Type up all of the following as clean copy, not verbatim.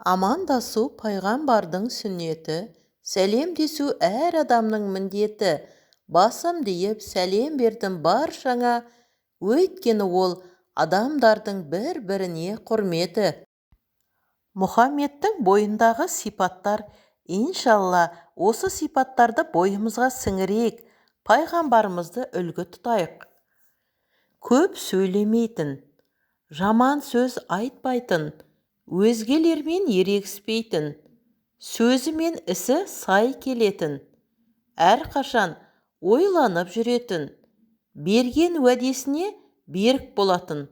Амандасу пайғамбардың сүннеті, сәлемдесу әр адамның міндеті. Басым дейіп сәлем бердім баршаңа, өйткені ол адамдардың бір-біріне құрметі. Мұхаммедтің бойындағы сипаттар, иншалла, осы сипаттарды бойымызға сіңірейік, пайғамбарымызды үлгі тұтайық. Көп сөйлемейтін, жаман сөз айтпайтын, өзгелермен ерегіспейтін, сөзі мен ісі сай келетін, әрқашан ойланып жүретін, берген уәдесіне берік болатын,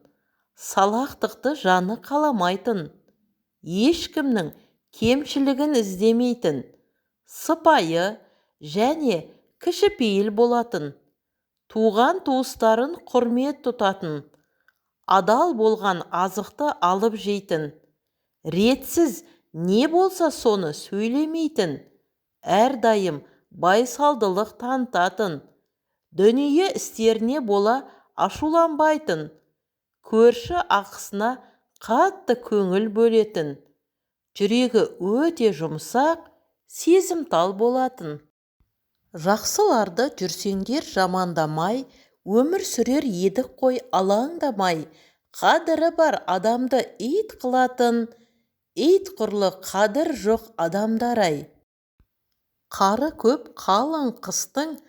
салақтықты жаны қаламайтын, ешкімнің кемшілігін іздемейтін, сыпайы және кішіпейіл болатын, туған туыстарын құрмет тұтатын, адал болған азықты алып жейтін, ретсіз не болса соны сөйлемейтін, әрдайым байсалдылық танытатын, дүние істеріне бола ашуланбайтын, көрші ақысына қатты көңіл бөлетін, жүрегі өте жұмсақ, сезімтал болатын. Жақсыларды жүрсеңдер жамандамай, өмір сүрер едік қой алаңдамай, қадірі бар адамды ит қылатын, ит құрлы қадір жоқ адамдар-ай. Қары көп қалың қыстың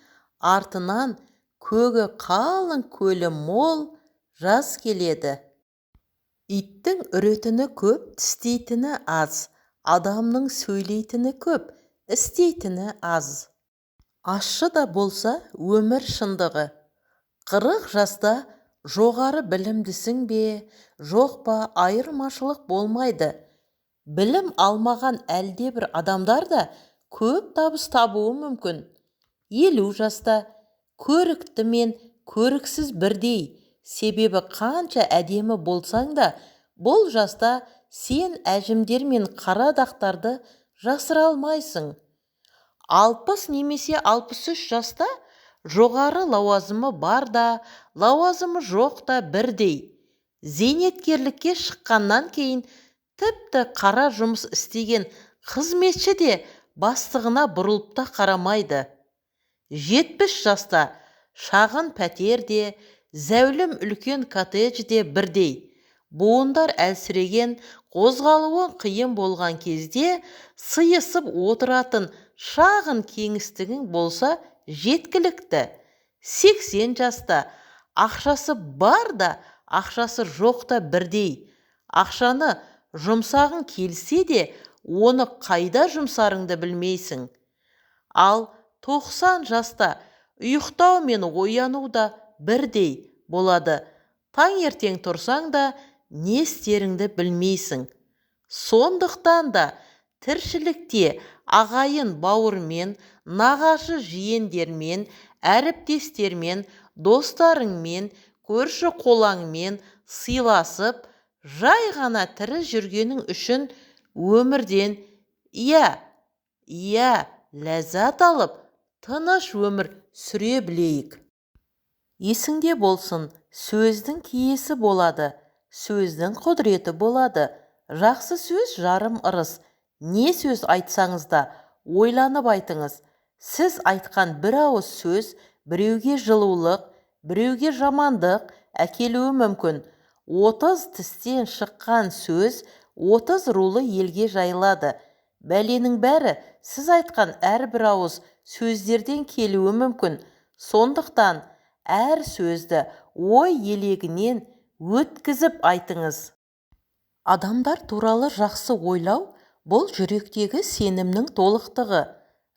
артынан, көгі қалың көлі мол жаз келеді. Иттің үретіні көп, тістейтіні аз, адамның сөйлейтіні көп, істейтіні аз. Ащы да болса өмір шындығы, 40 жаста жоғары білімдісің бе, жоқ па, айырмашылық болмайды. Білім алмаған әлдебір адамдар да көп табыс табуы мүмкін. 50 жаста көрікті мен көріксіз бірдей, себебі қанша әдемі болсаң да, бұл жаста сен әжімдер мен қара дақтарды жасыра алмайсың. 60 немесе 63 жаста жоғары лауазымы бар да, лауазымы жоқ та бірдей. Зейнеткерлікке шыққаннан кейін тіпті қара жұмыс істеген қызметші де бастығына бұрылып та қарамайды. 70 жаста шағын пәтерде, зәулім үлкен коттеджде бірдей. Буындар әлсіреген, қозғалуы қиын болған кезде сыйысып отыратын шағын кеңістігің болса жеткілікті. 80 жаста ақшасы бар да, ақшасы жоқ та бірдей. Ақшаны жұмсағың келсе де, оны қайда жұмсарыңды білмейсің. Ал 90 жаста ұйықтау мен ояну да бірдей болады. Таңертең тұрсаң да не істеріңді білмейсің. Сондықтан да тіршілікте ағайын бауырмен, нағашы жиендермен, әріптестермен, достарыңмен, көрші қолаңмен сыйласып, жай ғана тірі жүргенің үшін өмірден ләззат алып, тыныш өмір сүре білейік. Есіңде болсын, сөздің киесі болады, сөздің құдіреті болады. Жақсы сөз жарым ырыс. Не сөз айтсаңыз да ойланып айтыңыз. Сіз айтқан бір ауыз сөз біреуге жылулық, біреуге жамандық әкелуі мүмкін. 30 тістен шыққан сөз 30 рулы елге жайылады. Бәленің бәрі сіз айтқан әрбір ауыз сөздерден келуі мүмкін. Сондықтан әр сөзді ой елегінен өткізіп айтыңыз. Адамдар туралы жақсы ойлау бұл жүректегі сенімнің толықтығы.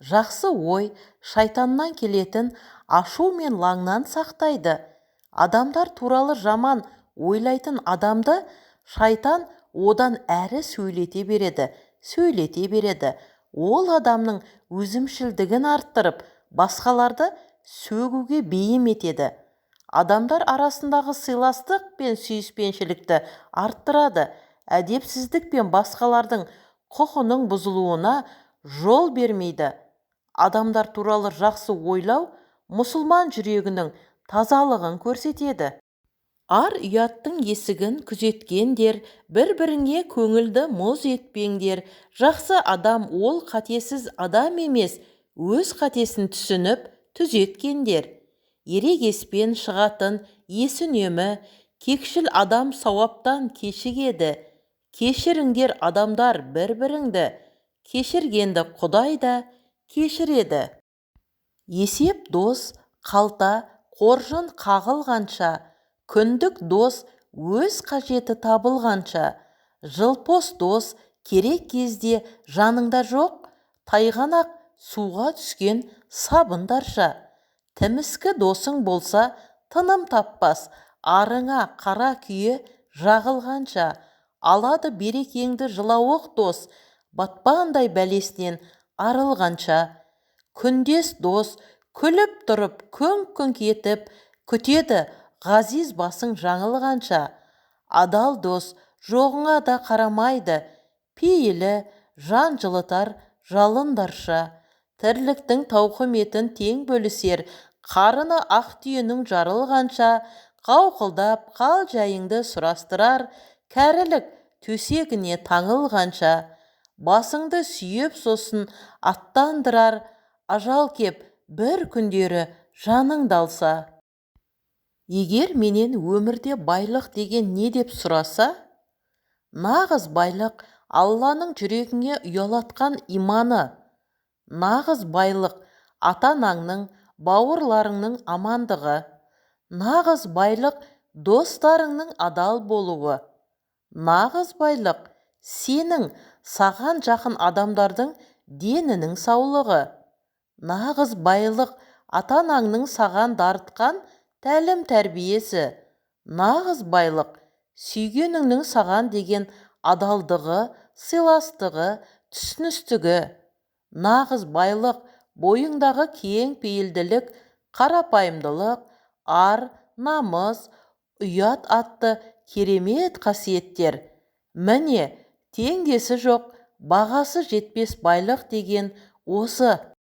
Жақсы ой шайтаннан келетін ашу мен лаңнан сақтайды. Адамдар туралы жаман ойлайтын адамды шайтан одан әрі сөйлете береді. Ол адамның өзімшілдігін арттырып, басқаларды сөгуге бейім етеді. Адамдар арасындағы сыйластық пен сүйіспеншілікті арттырады. Әдепсіздік пен басқалардың құқының бұзылуына жол бермейді. Адамдар туралы жақсы ойлау мұсылман жүрегінің тазалығын көрсетеді. Ар ұяттың есігін күзеткендер, бір-біріңе көңілді мұз етпеңдер. Жақсы адам ол қатесіз адам емес, өз қатесін түсініп түзеткендер. Ерегеспен шығатын есі үнемі, кекшіл адам сауаптан кешігеді. Кешіріңдер адамдар бір-біріңді, кешіргенді Құдай да кешіреді. Есеп дос, қалта, қоржын қағылғанша, күндік дос өз қажеті табылғанша, жылпос дос керек кезде жаныңда жоқ, тайғанақ суға түскен сабындарша. Тіміскі досың болса тыным таппас, арыңа қара күйе жағылғанша, алады берекеңді жылауық дос, батпандай бәлесінен арылғанша. Күндес дос күліп тұрып күңк-күңк етіп күтеді ғазиз басың жаңылғанша. Адал дос жоғыңа да қарамайды, пейілі жан жылытар жалындарша. Тірліктің тауқыметін тең бөлісер, қарыны ақ түйенің жарылғанша. Қауқылдап қал жайыңды сұрастырар, кәрілік төсегіне таңылғанша. Басыңды сүйеп сосын аттандырар, ажал кеп бір күндері жаның далса. Егер менен өмірде байлық деген не деп сұраса, нағыз байлық Алланың жүрегіңе ұялатқан иманы. Нағыз байлық ата-анаңның, бауырларыңның амандығы. Нағыз байлық достарыңның адал болуы. Нағыз байлық сенің саған жақын адамдардың денінің саулығы. Нағыз байлық ата-анаңның саған дарытқан тәлім тәрбиесі. Нағыз байлық сүйгеніңнің саған деген адалдығы, сыйластығы, түсіністігі. Нағыз байлық бойыңдағы кең пейілділік, қарапайымдылық, ар, намыс, ұят атты керемет қасиеттер. Міне, теңдесі жоқ, бағасы жетпес байлық деген осы.